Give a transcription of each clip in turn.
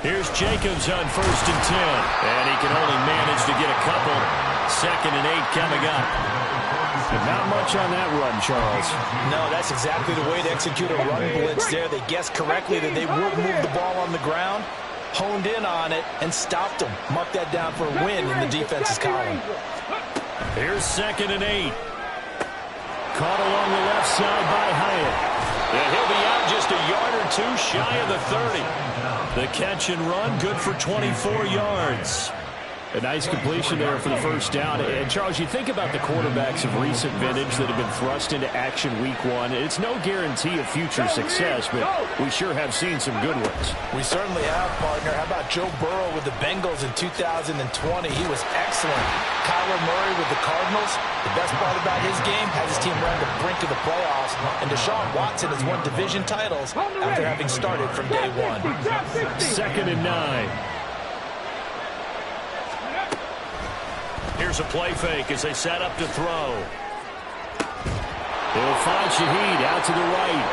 Here's Jacobs on 1st and 10. And he can only manage to get a couple. 2nd and 8 coming up. But not much on that run, Charles. No, that's exactly the way to execute a run blitz there. They guessed correctly that they would move the ball on the ground, honed in on it, and stopped them. Mark that down for a win in the defense's column. Here's 2nd and 8. Caught along the left side by Hyatt. And he'll be out just a yard or two shy of the 30. The catch and run, good for 24 yards. A nice completion there for the first down. And, Charles, you think about the quarterbacks of recent vintage that have been thrust into action week 1. It's no guarantee of future success, but we sure have seen some good ones. We certainly have, partner. How about Joe Burrow with the Bengals in 2020? He was excellent. Kyler Murray with the Cardinals. The best part about his game has his team run to the brink of the playoffs. And Deshaun Watson has won division titles after having started from day 1. 2nd and 9. Here's a play fake as they set up to throw. They'll find Shaheed out to the right.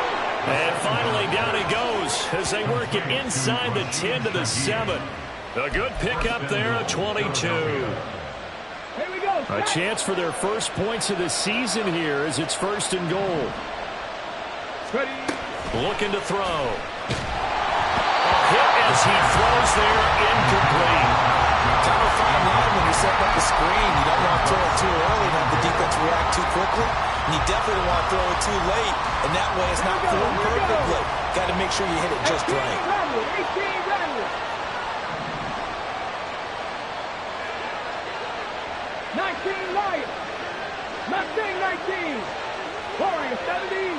And finally down he goes as they work it inside the 10 to the 7. A good pickup there, a 22. A chance for their first points of the season here as it's 1st and goal. Looking to throw. A hit as he throws there, incomplete. Kind of a fine line when you're setting up the screen. You don't want to throw it too early and have the defense react too quickly. And you definitely don't want to throw it too late. And that way it's not formed perfectly. Got to make sure you hit it just right. 19 Lions. Mustang 19. Warrior 70.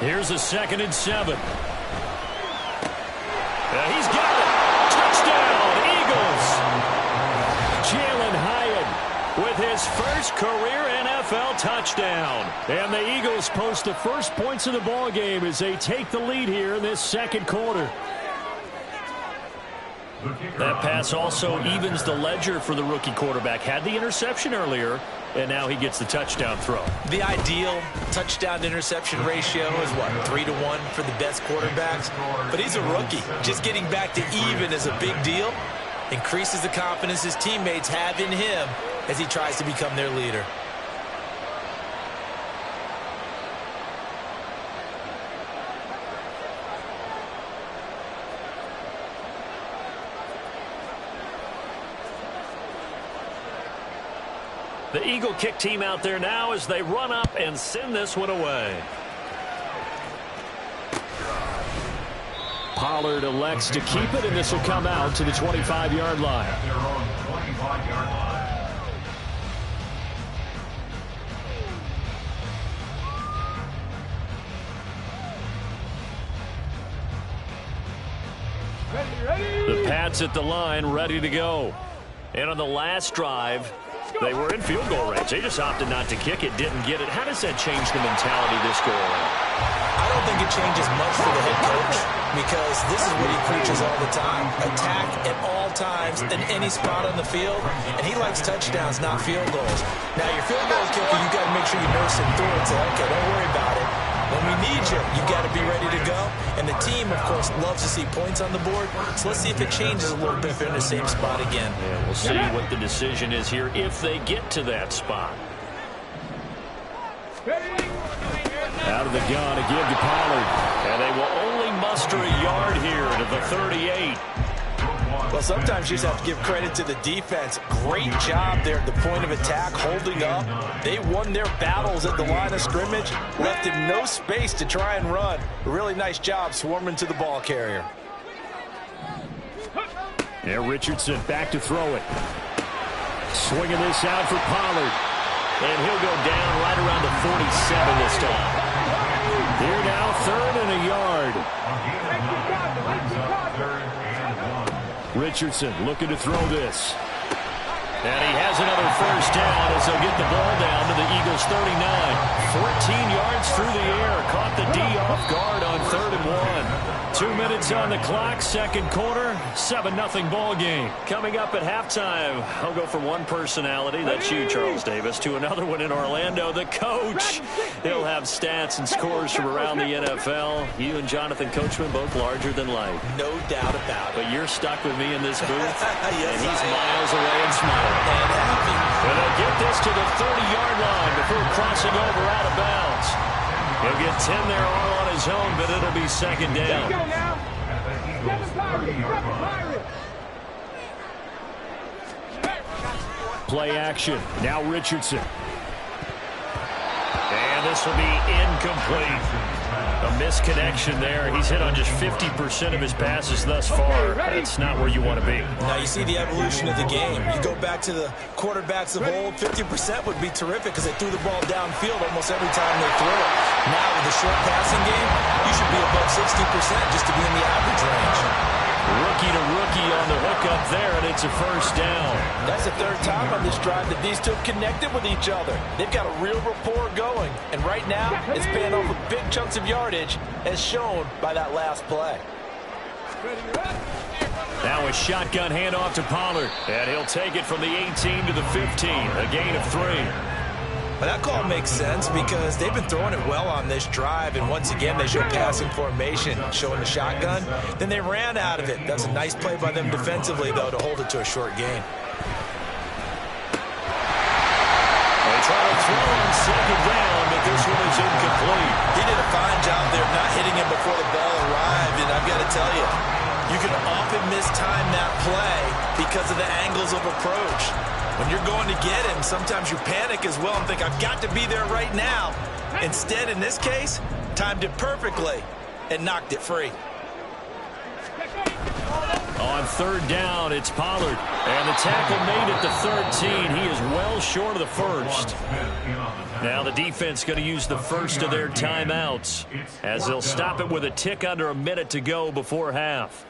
Here's a 2nd and 7. He's got it. Touchdown, Eagles. Jalen Hyatt with his first career NFL touchdown. And the Eagles post the first points of the ball game as they take the lead here in this 2nd quarter. That pass also evens the ledger for the rookie quarterback. Had the interception earlier, and now he gets the touchdown throw. The ideal touchdown-to-interception ratio is, what, 3-to-1 for the best quarterbacks? But he's a rookie. Just getting back to even is a big deal. Increases the confidence his teammates have in him as he tries to become their leader. The Eagle kick team out there now as they run up and send this one away. Pollard elects to keep it, and this will come out to the 25-yard line. The Pats at the line, ready to go. And on the last drive, they were in field goal range. They just opted not to kick it, didn't get it. How does that change the mentality this go around? I don't think it changes much for the head coach because this is what he preaches all the time. Attack at all times in any spot on the field, and he likes touchdowns, not field goals. Now, your field goal kicker, you got to make sure you nurse him through and say, okay, don't worry about it. When we need you, you got to be ready to go. And the team, of course, loves to see points on the board. So let's see if it changes a little bit if they're in the same spot again. Yeah, we'll see what the decision is here if they get to that spot. Out of the gun, a give to Pollard. And they will only muster a yard here to the 38. Well, sometimes you just have to give credit to the defense. Great job there at the point of attack, holding up. They won their battles at the line of scrimmage, left him no space to try and run. A really nice job swarming to the ball carrier. Yeah, Richardson back to throw it. Swinging this out for Pollard. And he'll go down right around the 47 this time. Here now, 3rd and a yard. Richardson looking to throw this. And he has another first down as they'll get the ball down to the Eagles' 39. 14 yards through the air. Caught the D off guard on 3rd and 1. 2 minutes on the clock, second quarter, 7-0 ball game. Coming up at halftime, I'll go from one personality, that's you, Charles Davis, to another one in Orlando, the coach. He'll have stats and scores from around the NFL. You and Jonathan Coachman both larger than life. No doubt about it. But you're stuck with me in this booth, Yes, and he's miles away and smiling. And happy. And they'll get this to the 30-yard line before crossing over out of bounds. He'll get 10 there all on his own, but it'll be second down. Let's go now. Seven Pirates. Play action. Now Richardson. And this will be incomplete. A misconnection there. He's hit on just 50% of his passes thus far. That's not where you want to be. Now you see the evolution of the game. You go back to the quarterbacks of old, 50% would be terrific because they threw the ball downfield almost every time they threw it. Now with the short passing game, you should be above 60% just to be in the average range. Rookie to rookie on the hook up there, and it's a first down. That's the third time on this drive that these two have connected with each other. They've got a real rapport going, and right now it's paying off with big chunks of yardage as shown by that last play. Now a shotgun handoff to Pollard, and he'll take it from the 18 to the 15, a gain of 3. But that call makes sense because they've been throwing it well on this drive, and once again they show passing formation, showing the shotgun. Then they ran out of it. That's a nice play by them defensively, though, to hold it to a short gain. They try to throw on second down, but this one is incomplete. He did a fine job there not hitting him before the ball arrived, and I've got to tell you, you can often mistime that play because of the angles of approach. When you're going to get him, sometimes you panic as well and think, I've got to be there right now. Instead, in this case, timed it perfectly and knocked it free. On third down, it's Pollard. And the tackle made at the 13. He is well short of the first. Now the defense going to use the first of their timeouts as they'll stop it with a tick under a minute to go before half.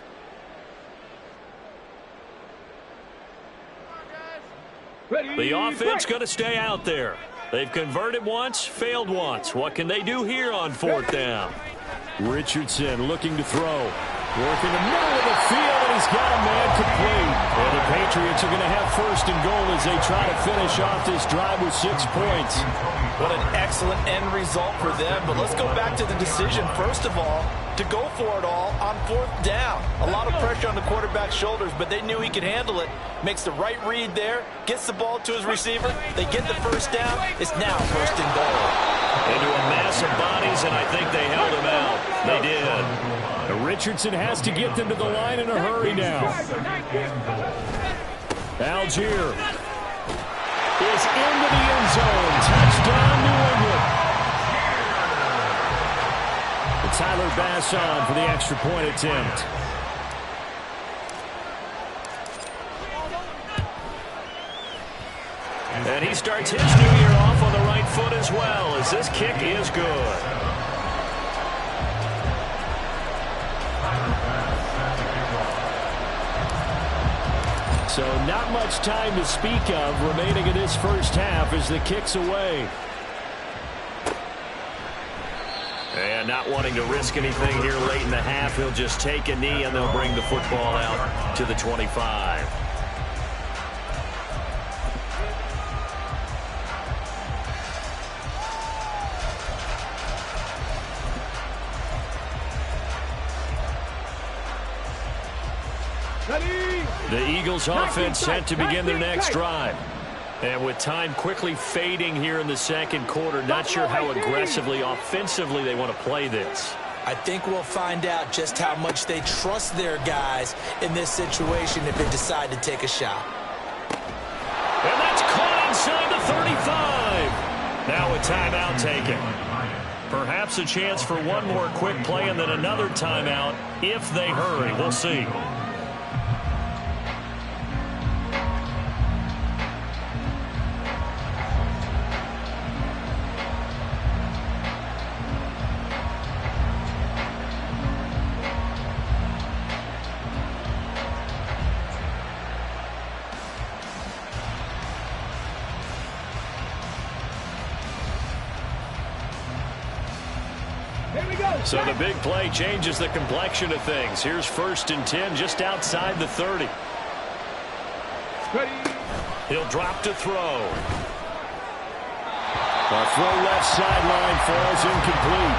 The offense going to stay out there. They've converted once, failed once. What can they do here on fourth down? Richardson looking to throw. Working the middle of the field, and he's got a man complete. And the Patriots are going to have first and goal as they try to finish off this drive with 6 points. What an excellent end result for them. But let's go back to the decision, first of all, to go for it all on fourth down. A lot of pressure on the quarterback's shoulders, but they knew he could handle it. Makes the right read there, gets the ball to his receiver. They get the first down. It's now first and goal. Into a mass of bodies, and I think they held him out. They did. Richardson has to get them to the line in a hurry now. Algier is into the end zone. Touchdown, New England. Tyler Bass on for the extra point attempt. And he starts his new year off on the right foot as well, as this kick is good. So not much time to speak of remaining in this first half as the kick's away. And not wanting to risk anything here late in the half, he'll just take a knee and they'll bring the football out to the 25. The Eagles offense set to begin their next drive. And with time quickly fading here in the second quarter, not sure how aggressively, offensively they want to play this. I think we'll find out just how much they trust their guys in this situation if they decide to take a shot. And that's caught inside the 35. Now a timeout taken. Perhaps a chance for one more quick play and then another timeout if they hurry. We'll see. Here we go. So the big play changes the complexion of things. Here's 1st and 10 just outside the 30. Ready. He'll drop to throw. A throw left sideline falls incomplete.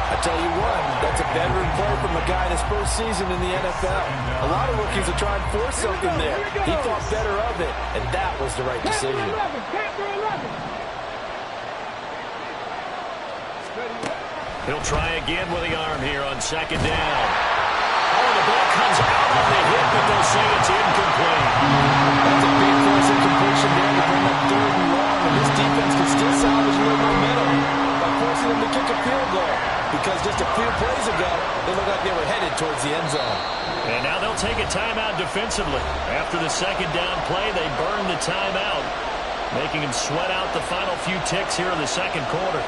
I tell you what, that's a veteran play from a guy in his first season in the NFL. A lot of rookies are trying to force something there. He thought better of it, and that was the right decision. He'll try again with the arm here on 2nd down. Oh, the ball comes out on the hit, but they'll say it's incomplete. That's a big force incompletion there to bring up 3rd and long, and this defense can still salvage a little momentum by forcing them to kick a field goal. Because just a few plays ago, they looked like they were headed towards the end zone. And now they'll take a timeout defensively. After the 2nd down play, they burn the timeout, making them sweat out the final few ticks here in the 2nd quarter.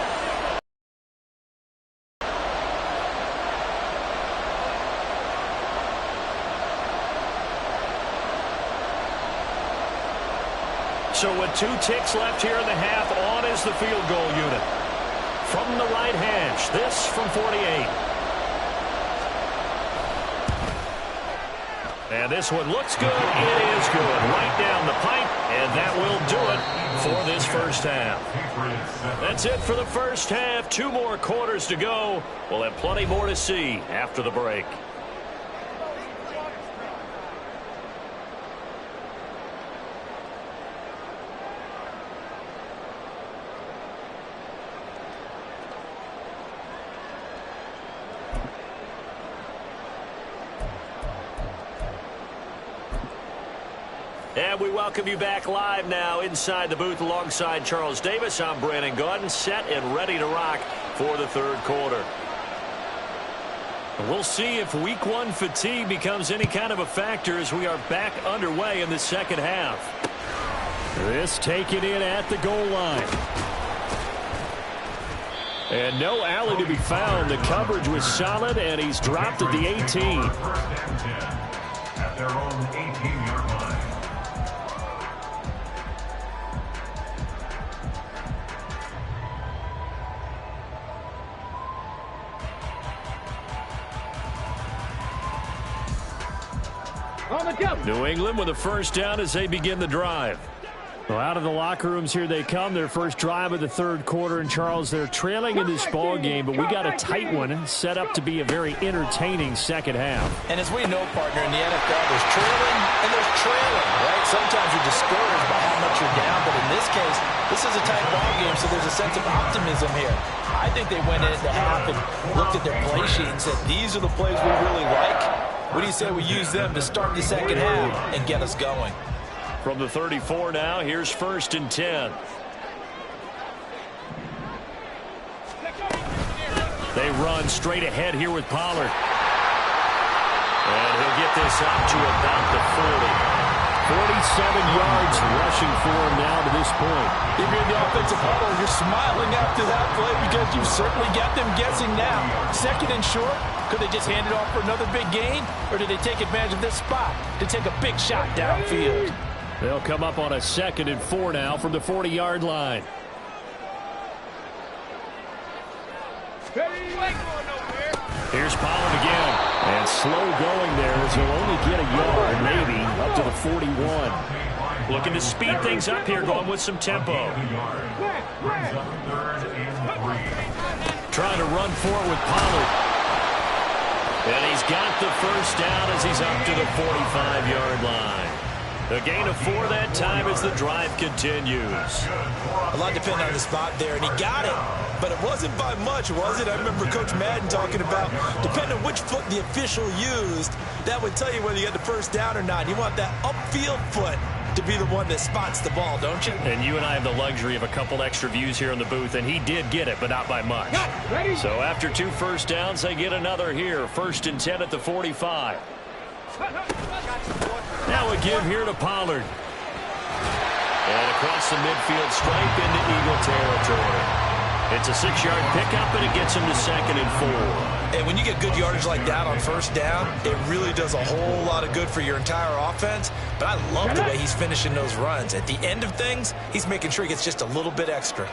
So with 2 ticks left here in the half, on is the field goal unit. From the right hash, this from 48. And this one looks good. It is good. Right down the pipe, and that will do it for this first half. That's it for the first half. 2 more quarters to go. We'll have plenty more to see after the break. And we welcome you back live now inside the booth alongside Charles Davis. I'm Brandon Gaudin, set and ready to rock for the 3rd quarter. We'll see if week 1 fatigue becomes any kind of a factor as we are back underway in the 2nd half. This taken in at the goal line. And no alley to be found. The coverage was solid, and he's dropped at the 18. At their own 18-yard line. New England with a 1st down as they begin the drive. Well, out of the locker rooms here they come. Their first drive of the 3rd quarter. And, Charles, they're trailing in this ball game, but we got a tight one set up to be a very entertaining 2nd half. And as we know, partner, in the NFL, there's trailing and there's trailing, right? Sometimes you're discouraged by how much you're down, but in this case, this is a tight ball game, so there's a sense of optimism here. I think they went into half and looked at their play sheet and said, these are the plays we really like. What do you say we use them to start the 2nd half and get us going? From the 34 now, here's 1st and 10. They run straight ahead here with Pollard. And he'll get this up to about the 40. 47 yards rushing for him now to this point. If you're in the offensive huddle, you're smiling after that play because you've certainly got them guessing now. 2nd and short, could they just hand it off for another big gain? Or did they take advantage of this spot to take a big shot downfield? They'll come up on a 2nd and 4 now from the 40-yard line. Here's Pollard again. And slow going there as he'll only get a yard, maybe, up to the 41. Looking to speed things up here, going with some tempo. Trying to run for it with Pollard. And he's got the 1st down as he's up to the 45-yard line. A gain of 4 that time as the drive continues. A lot depended on the spot there, and he got it. But it wasn't by much, was it? I remember Coach Madden talking about, depending on which foot the official used, that would tell you whether you got the 1st down or not. You want that upfield foot to be the one that spots the ball, don't you? And you and I have the luxury of a couple extra views here in the booth, and he did get it, but not by much. So after 2 1st downs, they get another here. 1st and 10 at the 45. Now a give here to Pollard. And across the midfield stripe into Eagle territory. It's a 6-yard pickup, and it gets him to 2nd and 4. And when you get good yardage like that on 1st down, it really does a whole lot of good for your entire offense. But I love the way he's finishing those runs. At the end of things, he's making sure he gets just a little bit extra.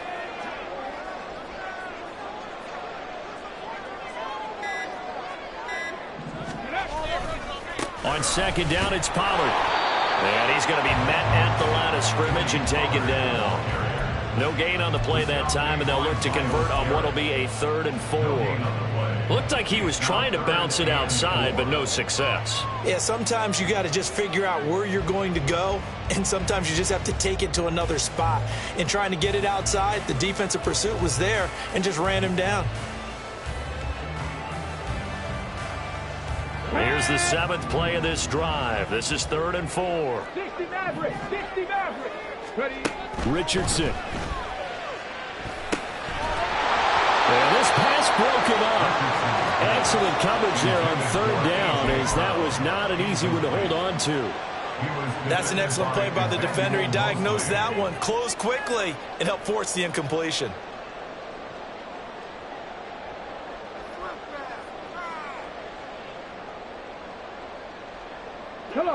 On second down, it's Pollard. And he's going to be met at the line of scrimmage and taken down. No gain on the play that time, and they'll look to convert on what will be a 3rd and 4. Looked like he was trying to bounce it outside, but no success. Yeah, sometimes you got to just figure out where you're going to go, and sometimes you just have to take it to another spot. In trying to get it outside, the defensive pursuit was there and just ran him down. Here's the 7th play of this drive. This is 3rd and 4. 60 Mavericks, 60 Mavericks. Ready? Richardson. And this pass broken up. Excellent coverage there on 3rd down, as that was not an easy one to hold on to. That's an excellent play by the defender. He diagnosed that one, closed quickly, and helped force the incompletion.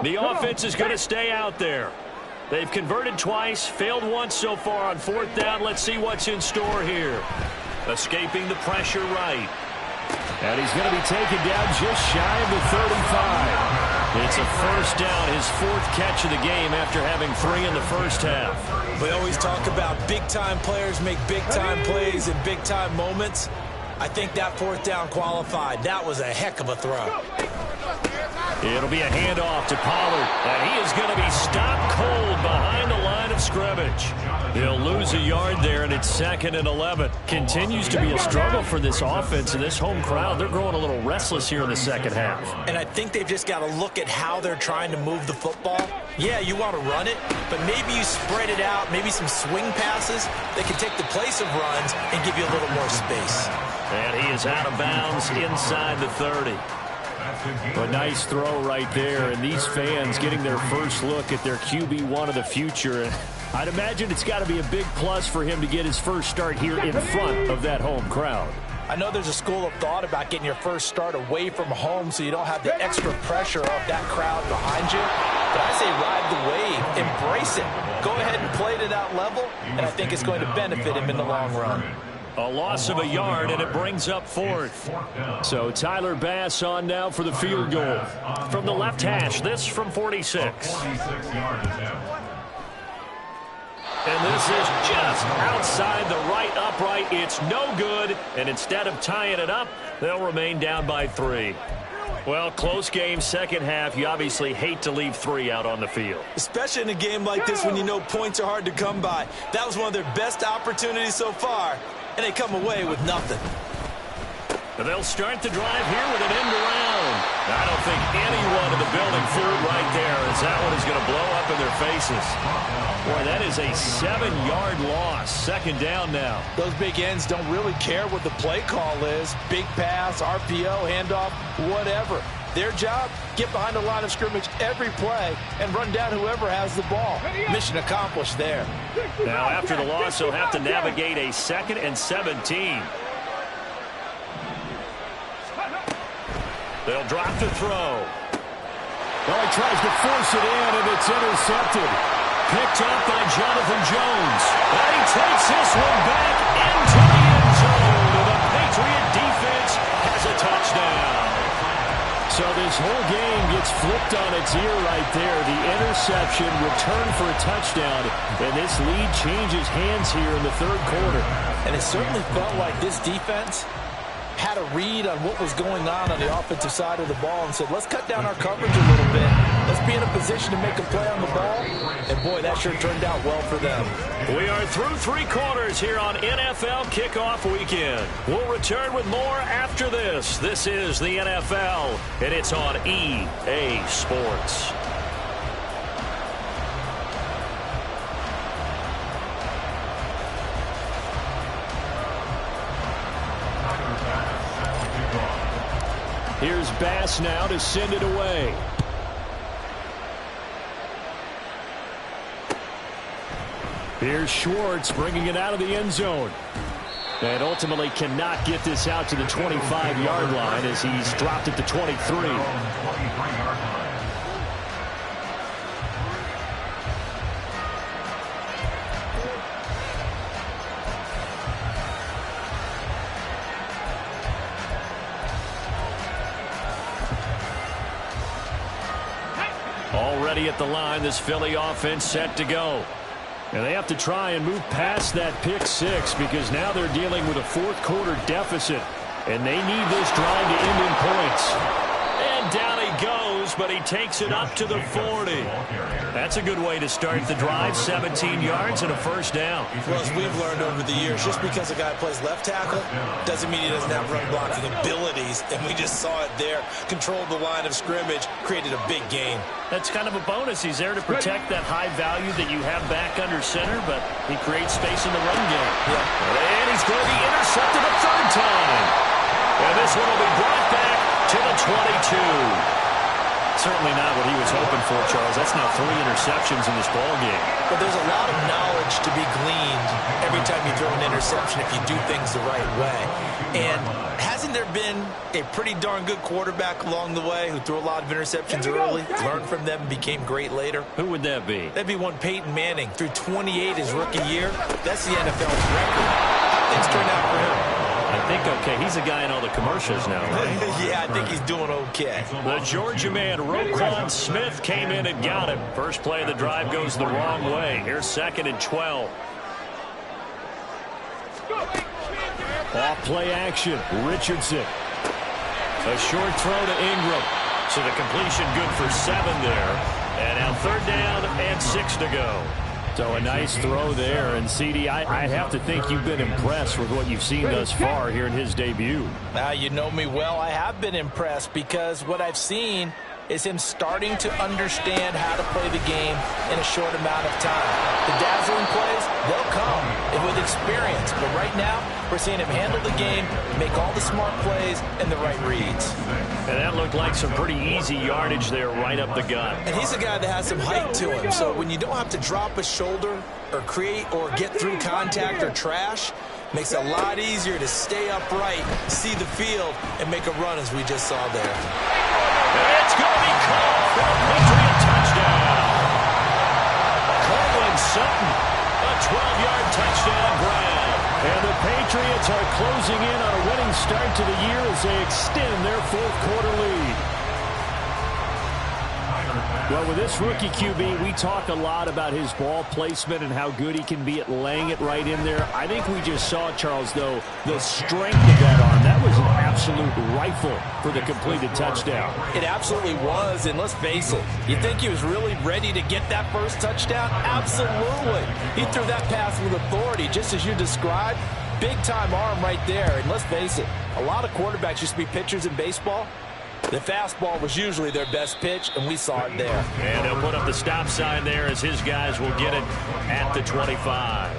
The offense is going to stay out there. They've converted twice, failed once so far on 4th down. Let's see what's in store here. Escaping the pressure right. And he's going to be taken down just shy of the 35. It's a 1st down, his 4th catch of the game after having 3 in the first half. We always talk about big-time players make big-time plays in big-time moments. I think that 4th down qualified. That was a heck of a throw. It'll be a handoff to Pollard, and he is going to be stopped cold behind the line of scrimmage. They'll lose a yard there, and it's 2nd and 11. Continues to be a struggle for this offense and this home crowd. They're growing a little restless here in the second half. And I think they've just got to look at how they're trying to move the football. Yeah, you want to run it, but maybe you spread it out, maybe some swing passes that can take the place of runs and give you a little more space. And he is out of bounds inside the 30. A nice throw right there, and these fans getting their first look at their QB1 of the future. And I'd imagine it's got to be a big plus for him to get his first start here in front of that home crowd. I know there's a school of thought about getting your first start away from home so you don't have the extra pressure of that crowd behind you. But I say ride the wave, embrace it. Go ahead and play to that level, and I think it's going to benefit him in the long run. A loss of a yard, and it brings up 4th. So Tyler Bass on now for the field goal. From the left hash, this from 46. And this is just outside the right upright. It's no good, and instead of tying it up, they'll remain down by 3. Well, close game, second half. You obviously hate to leave 3 out on the field. Especially in a game like this when you know points are hard to come by. That was one of their best opportunities so far, and they come away with nothing. And they'll start the drive here with an end around. I don't think anyone in the building fooled right there, as that one is going to blow up in their faces. Boy, that is a 7-yard loss. 2nd down now. Those big ends don't really care what the play call is. Big pass, RPO, handoff, whatever. Their job, get behind the line of scrimmage every play and run down whoever has the ball. Mission accomplished there. Now, after the loss, they'll have to navigate a 2nd and 17. They'll drop the throw. Well, he tries to force it in, and it's intercepted. Picked up by Jonathan Jones. And he takes this one back into the end zone. And the Patriot defense has a touchdown. So this whole game gets flipped on its ear right there. The interception, return for a touchdown, and this lead changes hands here in the 3rd quarter. And it certainly felt like this defense had a read on what was going on the offensive side of the ball and said, let's cut down our coverage a little bit. Let's be in a position to make a play on the ball. And, boy, that sure turned out well for them. We are through 3 quarters here on NFL Kickoff Weekend. We'll return with more after this. This is the NFL, and it's on EA Sports. Here's Bass now to send it away. Here's Schwartz bringing it out of the end zone. And ultimately cannot get this out to the 25-yard line as he's dropped it to 23. Already at the line, this Philly offense set to go. And they have to try and move past that pick six because now they're dealing with a fourth-quarter deficit. And they need this drive to end in points. And down he goes, but he takes it up to the 40. That's a good way to start the drive, 17 yards and a first down. Well, as we've learned over the years, just because a guy plays left tackle doesn't mean he doesn't have run blocking abilities. And we just saw it there. Controlled the line of scrimmage, created a big gain. That's kind of a bonus. He's there to protect that high value that you have back under center, but he creates space in the run game. Yeah. And he's going to be intercepted a third time. And this one will be brought back to the 22. Certainly not what he was hoping for, Charles. That's now 3 interceptions in this ball game. But there's a lot of knowledge to be gleaned every time you throw an interception if you do things the right way. And hasn't there been a pretty darn good quarterback along the way who threw a lot of interceptions early, learned from them, and became great later? Who would that be? That'd be one Peyton Manning. Threw 28 his rookie year. That's the NFL's record. How things turned out for him? I think okay. He's a guy in all the commercials now, right? Yeah, I think he's doing okay. The Georgia man, Roquan Smith, came in and got him. First play of the drive goes the wrong way. Here's 2nd and 12. Off play action. Richardson. A short throw to Ingram. So the completion good for 7 there. And now 3rd down and 6 to go. So a nice throw there. And, CD, I have to think you've been impressed with what you've seen thus far here in his debut. Now, you know me well. I have been impressed because what I've seen is him starting to understand how to play the game in a short amount of time. The dazzling plays, they'll come with experience. But right now, we're seeing him handle the game, make all the smart plays, and the right reads. And that looked like some pretty easy yardage there right up the gut. And he's a guy that has some height to him. So when you don't have to drop a shoulder or create or get through contact or trash, makes it a lot easier to stay upright, see the field, and make a run as we just saw there. It's going to be called for a Patriot touchdown. Cortland Sutton, a 12-yard touchdown grab. And the Patriots are closing in on a winning start to the year as they extend their fourth-quarter lead. Well, with this rookie QB, we talk a lot about his ball placement and how good he can be at laying it right in there. I think we just saw, Charles, though, the strength of that arm. That was an absolute rifle for the completed touchdown. It absolutely was, and let's face it, you think he was really ready to get that first touchdown? Absolutely. He threw that pass with authority, just as you described. Big-time arm right there, and let's face it, a lot of quarterbacks used to be pitchers in baseball. The fastball was usually their best pitch, and we saw it there. And they'll put up the stop sign there as his guys will get it at the 25.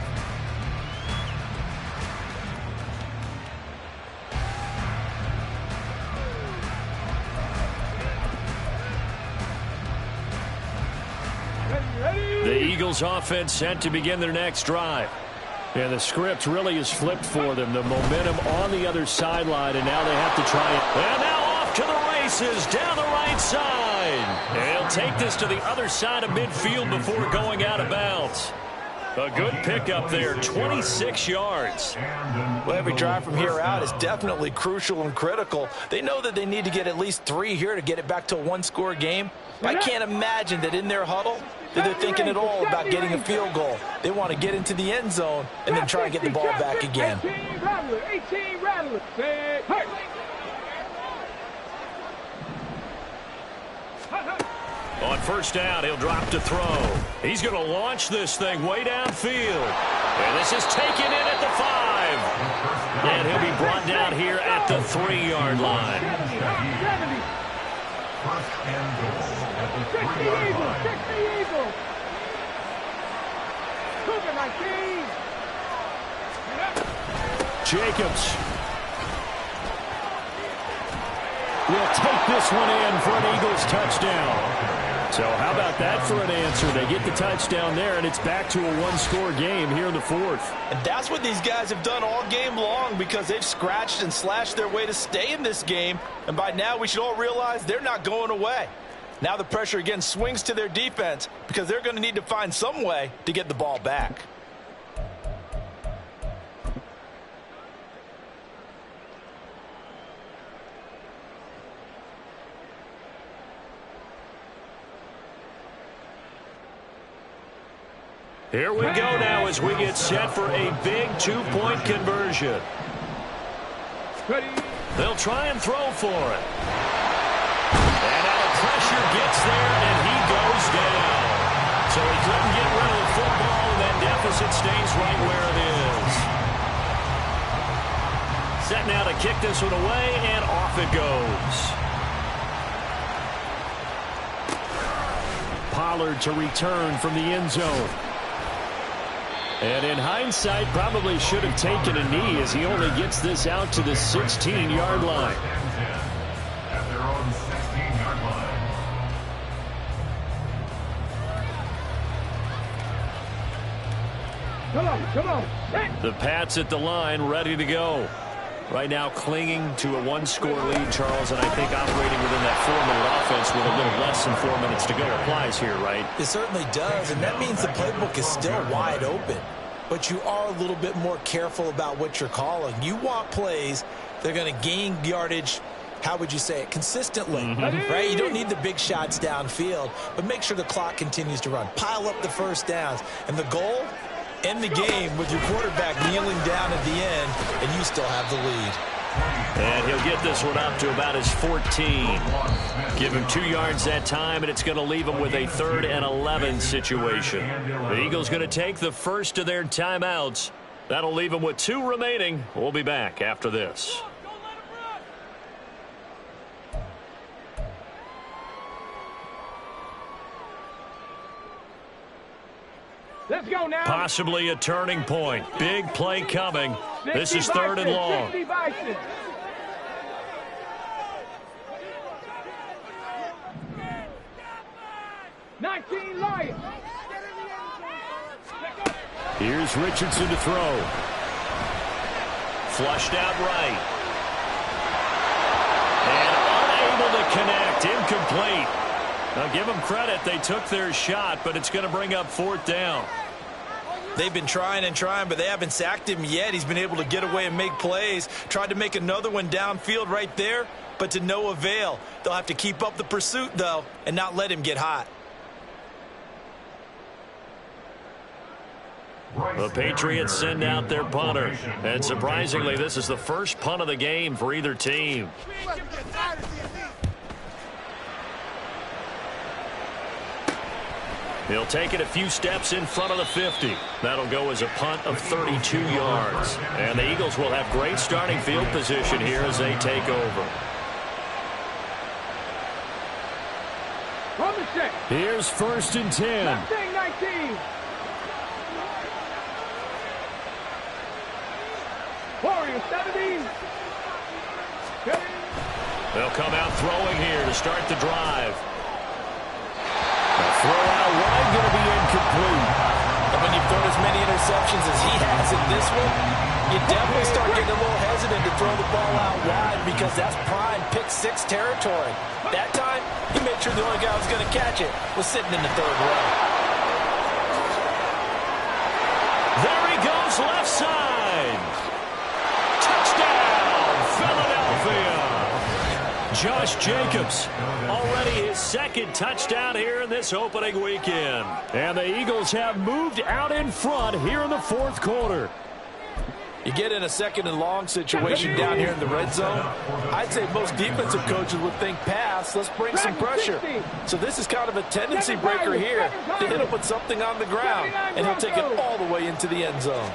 The Eagles offense set to begin their next drive. And the script really is flipped for them. The momentum on the other sideline, and now they have to try it. And now off to the races down the right side. And he'll take this to the other side of midfield before going out of bounds. A good pickup there, 26 yards. Well, every drive from here out is definitely crucial and critical. They know that they need to get at least 3 here to get it back to a one-score game. I can't imagine that in their huddle that they're thinking at all about getting a field goal. They want to get into the end zone and then try to get the ball back again. 18 Rattler, 18 Rattler. Say, hey. On first down, he'll drop to throw. He's going to launch this thing way downfield. And this is taken in at the 5. And he'll be brought down here at the 3-yard line. 60 Eagles, 60 Eagles. Cougar 19. Jacobs will take this one in for an Eagles touchdown. So how about that for an answer? They get the touchdown there, and it's back to a one-score game here in the fourth. And that's what these guys have done all game long because they've scratched and slashed their way to stay in this game. And by now, we should all realize they're not going away. Now the pressure again swings to their defense because they're going to need to find some way to get the ball back. Here we go now as we get set for a big two-point conversion. They'll try and throw for it. And out of pressure gets there, and he goes down. So he couldn't get rid of the football, and that deficit stays right where it is. Set now to kick this one away, and off it goes. Pollard to return from the end zone. And in hindsight, probably should have taken a knee as he only gets this out to the 16-yard line. At their own 16-yard line. Come on. The Pats at the line, ready to go. Right now clinging to a one-score lead, Charles, and I think operating within that 4-minute offense with a little less than 4 minutes to go applies here, right? It certainly does, and that means the playbook is still wide open. But you are a little bit more careful about what you're calling. You want plays that are going to gain yardage, how would you say it, consistently, right? You don't need the big shots downfield, but make sure the clock continues to run. Pile up the first downs, and the goal, end the game with your quarterback kneeling down at the end, and you still have the lead. And he'll get this one up to about his 14. Give him 2 yards that time, and it's going to leave him with a 3rd and 11 situation. The Eagles going to take the first of their timeouts. That'll leave him with 2 remaining. We'll be back after this. Let's go now. Possibly a turning point. Big play coming. This is 3rd and long. 60 Bison. Lions. Here's Richardson to throw. Flushed out right. And unable to connect. Incomplete. Now give them credit. They took their shot, but it's going to bring up 4th down. They've been trying and trying, but they haven't sacked him yet. He's been able to get away and make plays. Tried to make another one downfield right there, but to no avail. They'll have to keep up the pursuit, though, and not let him get hot. The Patriots send out their punter. And surprisingly, this is the first punt of the game for either team. He'll take it a few steps in front of the 50. That'll go as a punt of 32 yards. And the Eagles will have great starting field position here as they take over. Here's 1st and 10. 19. Warriors 17. They'll come out throwing here to start the drive. The throw out wide going to be incomplete. And when you've thrown as many interceptions as he has in this one, you definitely start getting a little hesitant to throw the ball out wide because that's prime pick-6 territory. That time, he made sure the only guy who was going to catch it was sitting in the 3rd row. There he goes, left side. Touchdown, Philadelphia. Josh Jacobs, already his 2nd touchdown here in this opening weekend. And the Eagles have moved out in front here in the 4th quarter. You get in a 2nd and long situation down here in the red zone. I'd say most defensive coaches would think pass. Let's bring some pressure. So this is kind of a tendency breaker here to hit him with something on the ground. And he'll take it all the way into the end zone.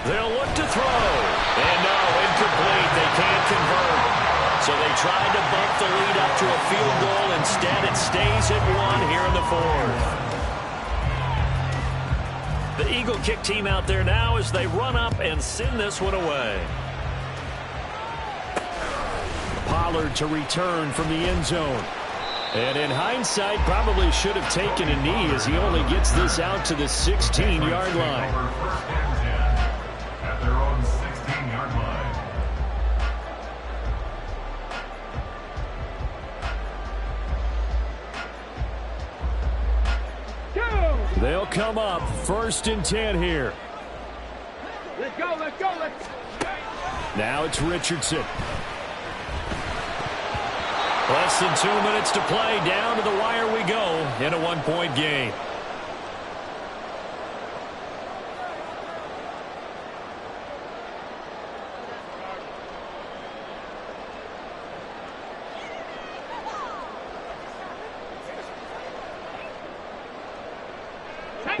They'll look to throw. And no, incomplete. They can't convert. So they tried to bump the lead up to a field goal. Instead, it stays at 1 here in the 4th. The Eagle kick team out there now as they run up and send this one away. Pollard to return from the end zone. And in hindsight, probably should have taken a knee as he only gets this out to the 16-yard line. At their own 16-yard line. They'll come up 1st and 10 here. Let's go. Now it's Richardson. Less than 2 minutes to play. Down to the wire we go in a 1-point game.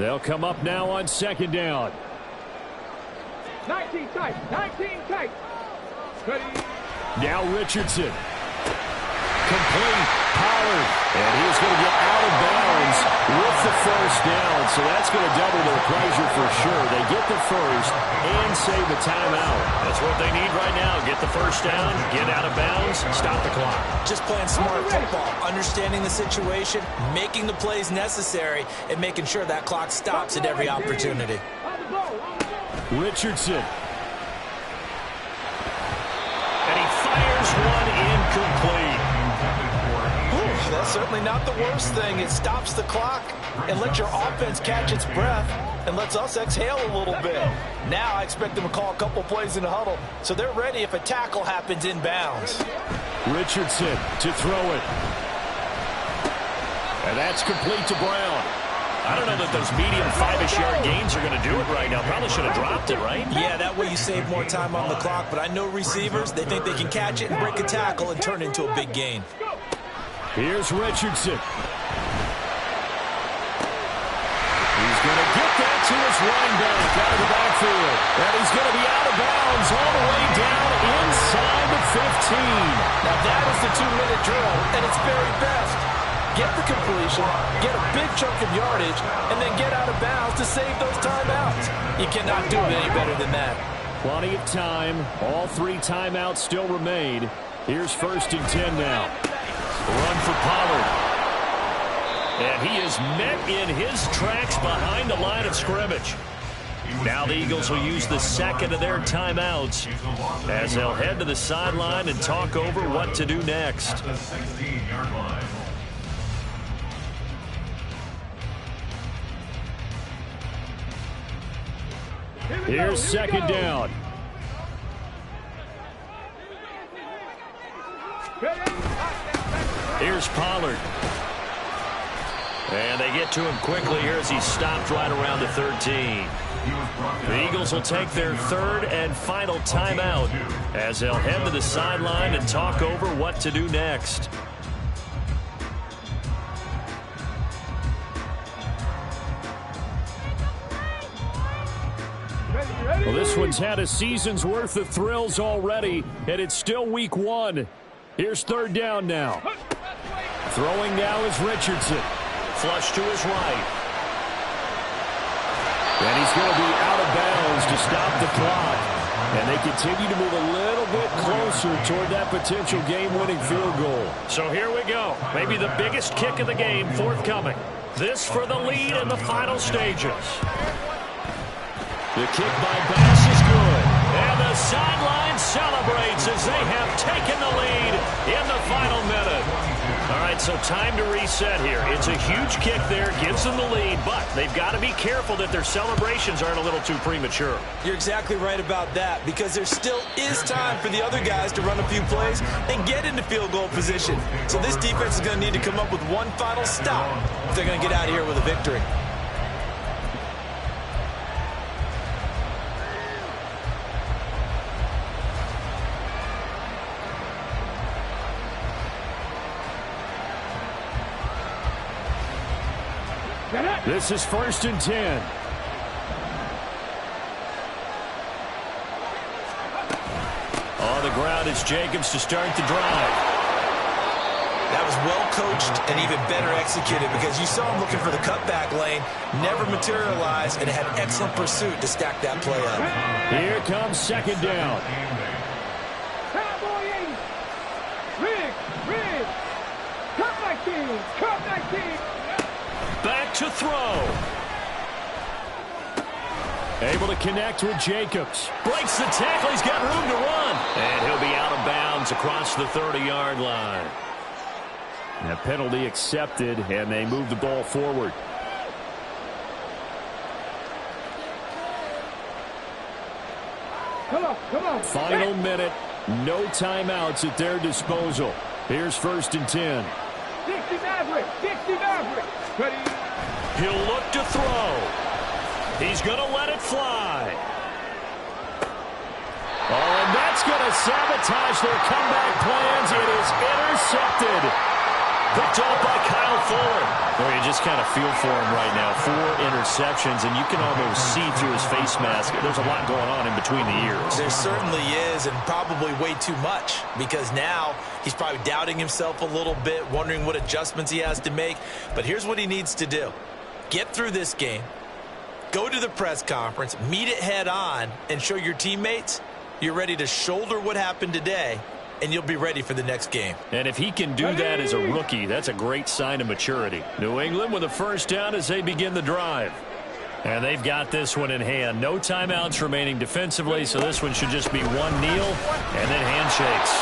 They'll come up now on second down. 19 tight. 19 tight. Ready. Now Richardson. Complete. Pollard. And he's going to get out of bounds with the first down. So that's going to double their pleasure for sure. They get the first and save the timeout. That's what they need right now. Get the first down, get out of bounds, stop the clock. Just playing smart football, understanding the situation, making the plays necessary, and making sure that clock stops at every opportunity. Richardson. And he fires one incomplete. That's certainly not the worst thing. It stops the clock and lets your offense catch its breath and lets us exhale a little bit. Now I expect them to call a couple plays in the huddle so they're ready if a tackle happens inbounds. Richardson to throw it. And that's complete to Brown. I don't know that those medium 5-ish yard gains are going to do it right now. Probably should have dropped it, right? Yeah, that way you save more time on the clock, but I know receivers, they think they can catch it and break a tackle and turn it into a big gain. Here's Richardson. He's going to get that to his running back out of the backfield. And he's going to be out of bounds all the way down inside the 15. Now that is the 2-minute drill at its very best. Get the completion, get a big chunk of yardage, and then get out of bounds to save those timeouts. You cannot do it any better than that. Plenty of time. All 3 timeouts still remain. Here's 1st and 10 now. Run for Pollard. And he is met in his tracks behind the line of scrimmage. Now the Eagles will use the second of their timeouts as they'll head to the sideline and talk over what to do next. At the 16-yard line. Here's second down. Here's Pollard. And they get to him quickly here as he stopped right around the 13. The Eagles will take their 3rd and final timeout as they'll head to the sideline and talk over what to do next. Well, this one's had a season's worth of thrills already, and it's still week 1. Here's 3rd down now. Throwing now is Richardson. Flush to his right. And he's going to be out of bounds to stop the clock. And they continue to move a little bit closer toward that potential game-winning field goal. So here we go. Maybe the biggest kick of the game forthcoming. This for the lead in the final stages. The kick by Bass is good. And the sideline celebrates as they have taken the lead in the final minute. All right, so time to reset here. It's a huge kick there, gives them the lead, but they've got to be careful that their celebrations aren't a little too premature. You're exactly right about that, because there still is time for the other guys to run a few plays and get into field goal position. So this defense is going to need to come up with one final stop if they're going to get out of here with a victory. This is 1st and 10. On the ground is Jacobs to start the drive. That was well coached and even better executed, because you saw him looking for the cutback lane, never materialized, and had excellent pursuit to stack that play up. Here comes 2nd down. Cowboy 8. Rig. Cut 19. Back to throw. Able to connect with Jacobs. Breaks the tackle. He's got room to run. And he'll be out of bounds across the 30-yard line. And a penalty accepted, and they move the ball forward. Come on. Final minute. No timeouts at their disposal. Here's 1st and 10. 60 Maverick. Ready. He'll look to throw. He's going to let it fly. Oh, and that's going to sabotage their comeback plans. It is intercepted. Picked off by Kyle Fuller. Well, you just kind of feel for him right now. 4 interceptions, and you can almost see through his face mask. There's a lot going on in between the ears. There certainly is, and probably way too much, because now he's probably doubting himself a little bit, wondering what adjustments he has to make. But here's what he needs to do. Get through this game, go to the press conference, meet it head on, and show your teammates you're ready to shoulder what happened today, and you'll be ready for the next game. And if he can do that as a rookie, that's a great sign of maturity. New England with a first down as they begin the drive. And they've got this one in hand. No timeouts remaining defensively, so this one should just be one kneel and then handshakes.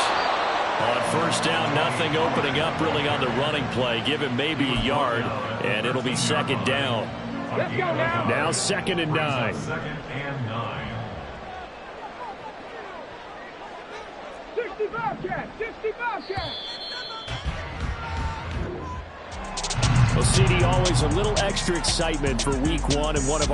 On first down, nothing opening up really on the running play. Give him maybe a yard, and it'll be second down. Let's go now. Now 2nd and 9. 2nd and 9. 60 Bobcats, 60 Bobcats. Well, CD, always a little extra excitement for week 1 and one of